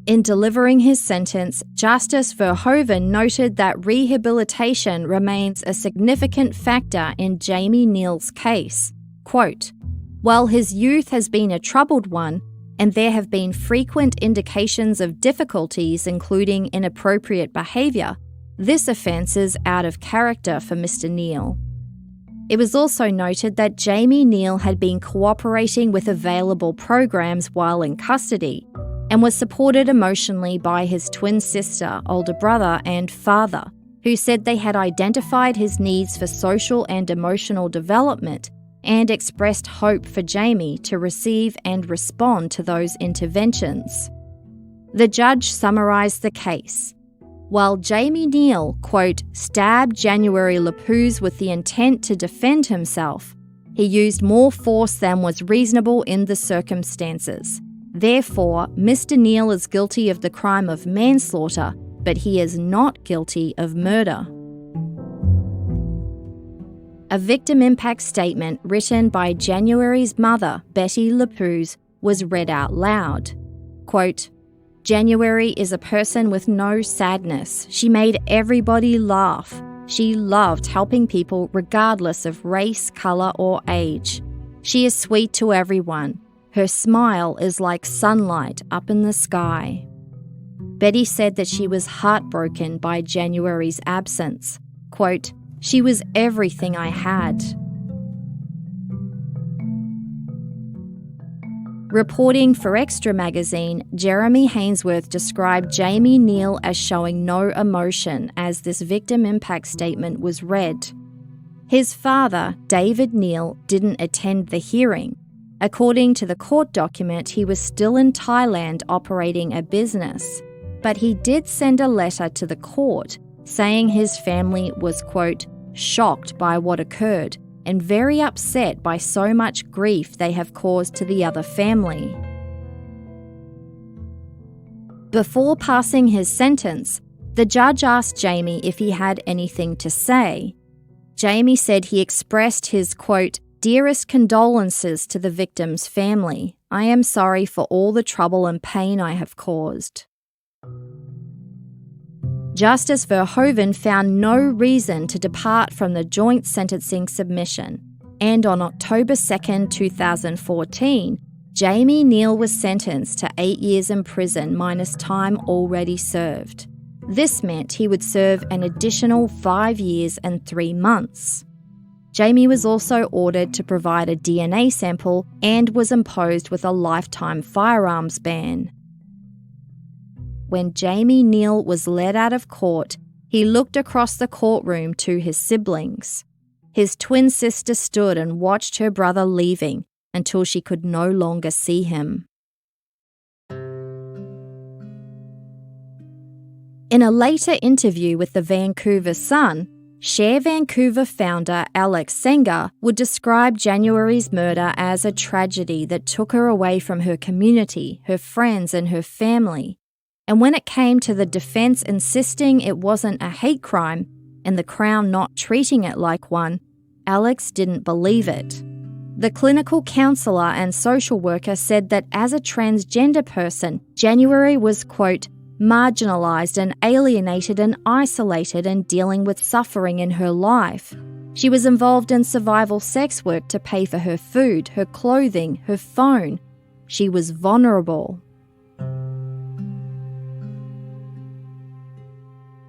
Speaker 2: In delivering his sentence, Justice Verhoeven noted that rehabilitation remains a significant factor in Jamie Neal's case. Quote, while his youth has been a troubled one, and there have been frequent indications of difficulties including inappropriate behaviour, this offence is out of character for Mr. Neal. It was also noted that Jamie Neal had been cooperating with available programs while in custody, and was supported emotionally by his twin sister, older brother, and father, who said they had identified his needs for social and emotional development and expressed hope for Jamie to receive and respond to those interventions. The judge summarised the case. While Jamie Neal, quote, stabbed January Lapuz with the intent to defend himself, he used more force than was reasonable in the circumstances. Therefore, Mr. Neal is guilty of the crime of manslaughter, but he is not guilty of murder. A victim impact statement written by January's mother, Betty Lapuz, was read out loud. Quote, January is a person with no sadness. She made everybody laugh. She loved helping people regardless of race, colour or age. She is sweet to everyone. Her smile is like sunlight up in the sky. Betty said that she was heartbroken by January's absence. Quote, she was everything I had. Reporting for Extra magazine, Jeremy Hainsworth described Jamie Neal as showing no emotion as this victim impact statement was read. His father, David Neal, didn't attend the hearing. According to the court document, he was still in Thailand operating a business, but he did send a letter to the court saying his family was, quote, shocked by what occurred and very upset by so much grief they have caused to the other family. Before passing his sentence, The judge asked Jamie if he had anything to say. Jamie said he expressed his, quote, "dearest condolences to the victim's family. I am sorry for all the trouble and pain I have caused." Justice Verhoeven found no reason to depart from the joint sentencing submission, and on October 2nd, 2014, Jamie Neal was sentenced to 8 years in prison minus time already served. This meant he would serve an additional 5 years and 3 months. Jamie was also ordered to provide a DNA sample and was imposed with a lifetime firearms ban. When Jamie Neal was led out of court, he looked across the courtroom to his siblings. His twin sister stood and watched her brother leaving until she could no longer see him. In a later interview with the Vancouver Sun, Share Vancouver founder Alex Senger would describe January's murder as a tragedy that took her away from her community, her friends, and her family. And when it came to the defence insisting it wasn't a hate crime and the Crown not treating it like one, Alex didn't believe it. The clinical counsellor and social worker said that as a transgender person, January was, quote, marginalised and alienated and isolated and dealing with suffering in her life. She was involved in survival sex work to pay for her food, her clothing, her phone. She was vulnerable.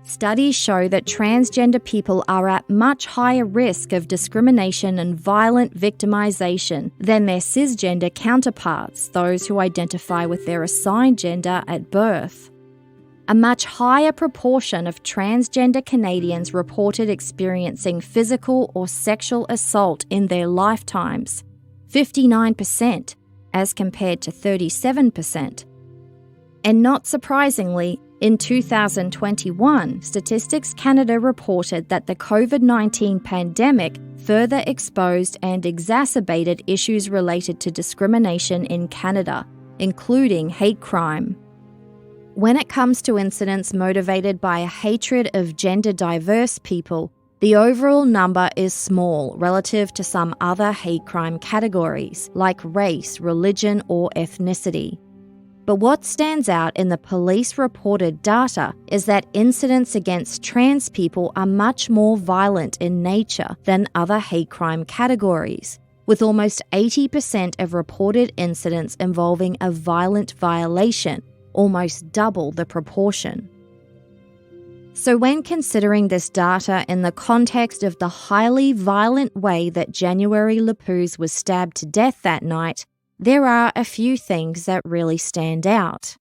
Speaker 2: Studies show that transgender people are at much higher risk of discrimination and violent victimization than their cisgender counterparts, those who identify with their assigned gender at birth. A much higher proportion of transgender Canadians reported experiencing physical or sexual assault in their lifetimes, 59%, as compared to 37%. And not surprisingly, in 2021, Statistics Canada reported that the COVID-19 pandemic further exposed and exacerbated issues related to discrimination in Canada, including hate crime. When it comes to incidents motivated by a hatred of gender-diverse people, the overall number is small relative to some other hate crime categories, like race, religion, or ethnicity. But what stands out in the police-reported data is that incidents against trans people are much more violent in nature than other hate crime categories, with almost 80% of reported incidents involving a violent violation, almost double the proportion. So when considering this data in the context of the highly violent way that January Lapuz was stabbed to death that night, there are a few things that really stand out.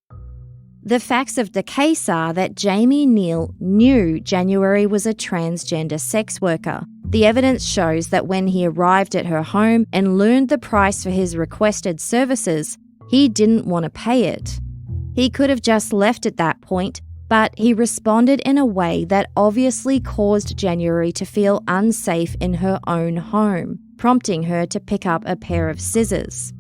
Speaker 2: The facts of the case are that Jamie Neal knew January was a transgender sex worker. The evidence shows that when he arrived at her home and learned the price for his requested services, he didn't want to pay it. He could have just left at that point, but he responded in a way that obviously caused January to feel unsafe in her own home, prompting her to pick up a pair of scissors.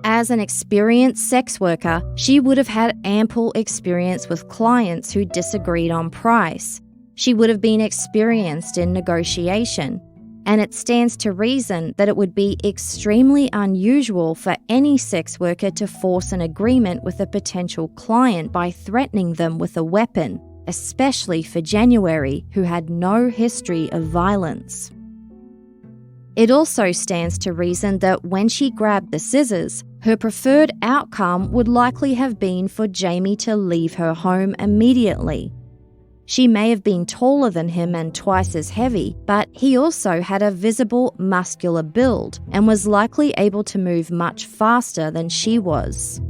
Speaker 2: As an experienced sex worker, she would have had ample experience with clients who disagreed on price. She would have been experienced in negotiation, and it stands to reason that it would be extremely unusual for any sex worker to force an agreement with a potential client by threatening them with a weapon, especially for January, who had no history of violence. It also stands to reason that when she grabbed the scissors, her preferred outcome would likely have been for Jamie to leave her home immediately. She may have been taller than him and twice as heavy, but he also had a visible muscular build and was likely able to move much faster than she was.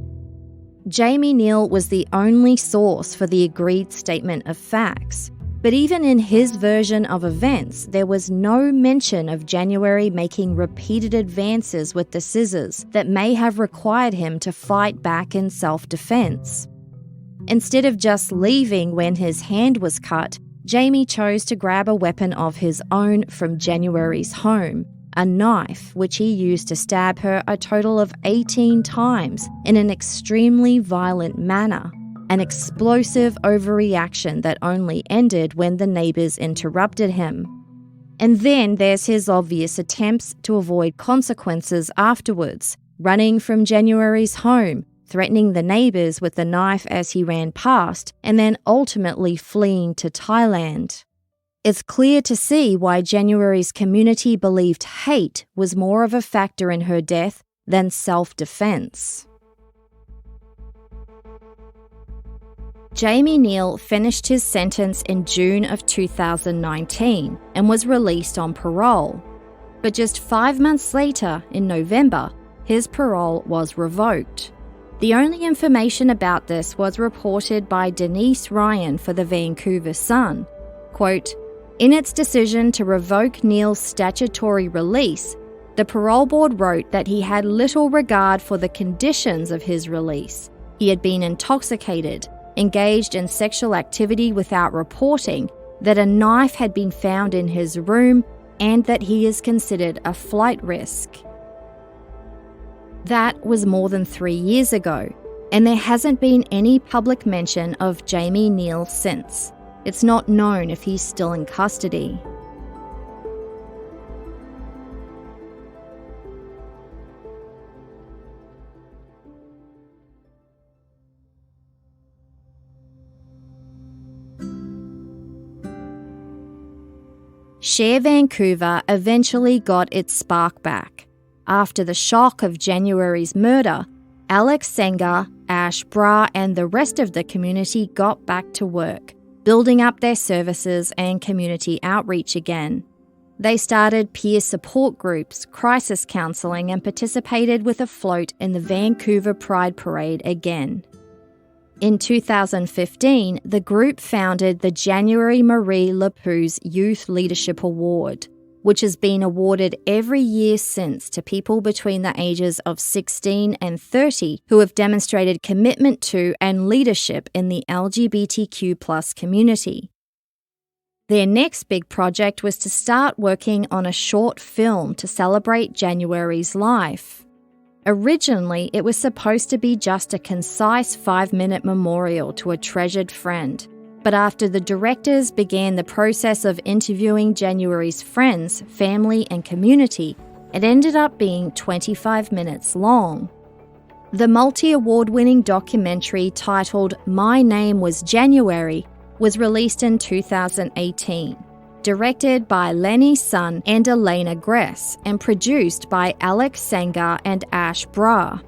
Speaker 2: Jamie Neal was the only source for the agreed statement of facts. But even in his version of events, there was no mention of January making repeated advances with the scissors that may have required him to fight back in self-defense. Instead of just leaving when his hand was cut, Jamie chose to grab a weapon of his own from January's home, a knife which he used to stab her a total of 18 times in an extremely violent manner. an explosive overreaction that only ended when the neighbours interrupted him. And then there's his obvious attempts to avoid consequences afterwards, running from January's home, threatening the neighbours with the knife as he ran past, and then ultimately fleeing to Thailand. It's clear to see why January's community believed hate was more of a factor in her death than self-defense. Jamie Neal finished his sentence in June of 2019 and was released on parole. But just 5 months later, in November, his parole was revoked. The only information about this was reported by Denise Ryan for the Vancouver Sun. Quote, "In its decision to revoke Neal's statutory release, the parole board wrote that he had little regard for the conditions of his release. He had been intoxicated, engaged in sexual activity without reporting, that a knife had been found in his room, and that he is considered a flight risk." That was more than 3 years ago, and there hasn't been any public mention of Jamie Neal since. It's not known if he's still in custody. Share Vancouver eventually got its spark back. After the shock of January's murder, Alex Sengar, Ash Bra, and the rest of the community got back to work, building up their services and community outreach again. They started peer support groups, crisis counselling, and participated with a float in the Vancouver Pride Parade again. In 2015, the group founded the January Marie Lapuz Youth Leadership Award, which has been awarded every year since to people between the ages of 16 and 30 who have demonstrated commitment to and leadership in the LGBTQ+ community. Their next big project was to start working on a short film to celebrate January's life. Originally, it was supposed to be just a concise 5-minute memorial to a treasured friend. But after the directors began the process of interviewing January's friends, family, and community, it ended up being 25 minutes long. The multi-award-winning documentary titled My Name Was January was released in 2018, directed by Lenny Sun and Elena Gress, and produced by Alex Sengar and Ash Bra.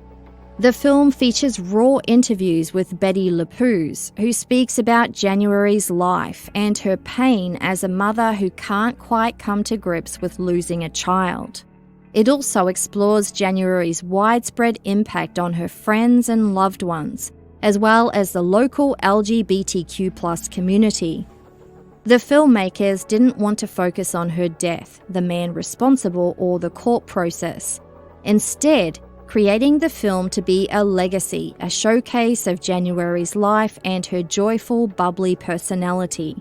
Speaker 2: The film features raw interviews with Betty Lapuz, who speaks about January's life and her pain as a mother who can't quite come to grips with losing a child. It also explores January's widespread impact on her friends and loved ones, as well as the local LGBTQ+ community. The filmmakers didn't want to focus on her death, the man responsible, or the court process. Instead, creating the film to be a legacy, a showcase of January's life and her joyful, bubbly personality.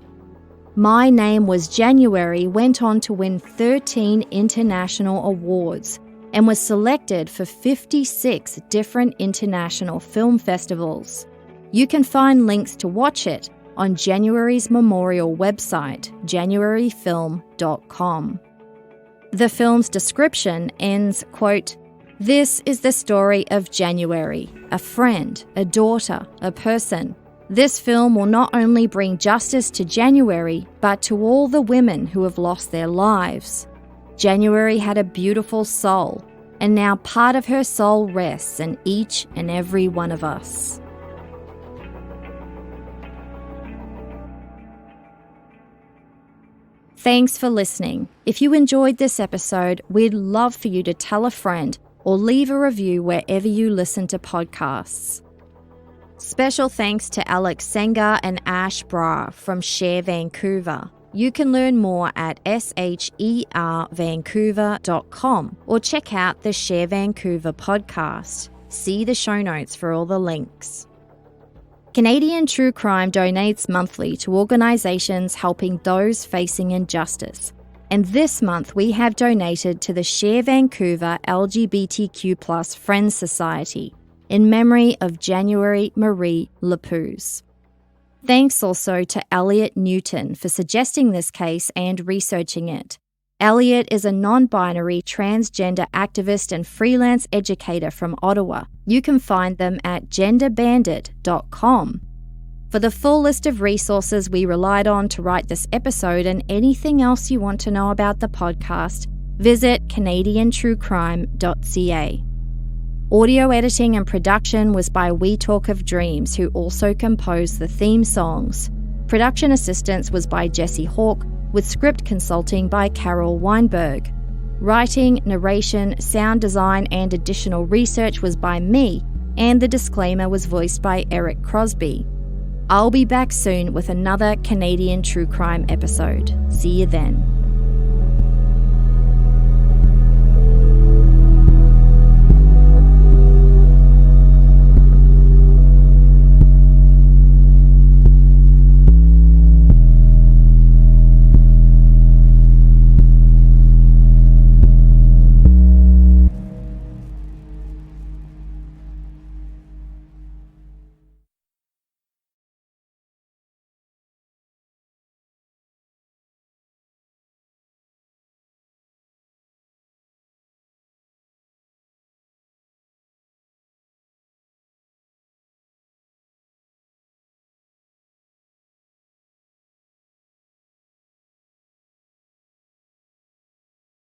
Speaker 2: My Name Was January went on to win 13 international awards and was selected for 56 different international film festivals. You can find links to watch it on January's memorial website, januaryfilm.com. The film's description ends, quote, "This is the story of January, a friend, a daughter, a person. This film will not only bring justice to January, but to all the women who have lost their lives. January had a beautiful soul, and now part of her soul rests in each and every one of us." Thanks for listening. If you enjoyed this episode, we'd love for you to tell a friend or leave a review wherever you listen to podcasts. Special thanks to Alex Sengar and Ash Bra from Share Vancouver. You can learn more at shervancouver.com or check out the Share Vancouver podcast. See the show notes for all the links. Canadian True Crime donates monthly to organisations helping those facing injustice. And this month we have donated to the Share Vancouver LGBTQ+ Friends Society, in memory of January Marie Lapuz. Thanks also to Elliot Newton for suggesting this case and researching it. Elliot is a non-binary transgender activist and freelance educator from Ottawa. You can find them at genderbandit.com. For the full list of resources we relied on to write this episode and anything else you want to know about the podcast, visit canadiantruecrime.ca. Audio editing and production was by We Talk of Dreams, who also composed the theme songs. Production assistance was by Jesse Hawke, with script consulting by Carol Weinberg. Writing, narration, sound design, and additional research was by me, and the disclaimer was voiced by Eric Crosby. I'll be back soon with another Canadian True Crime episode. See you then.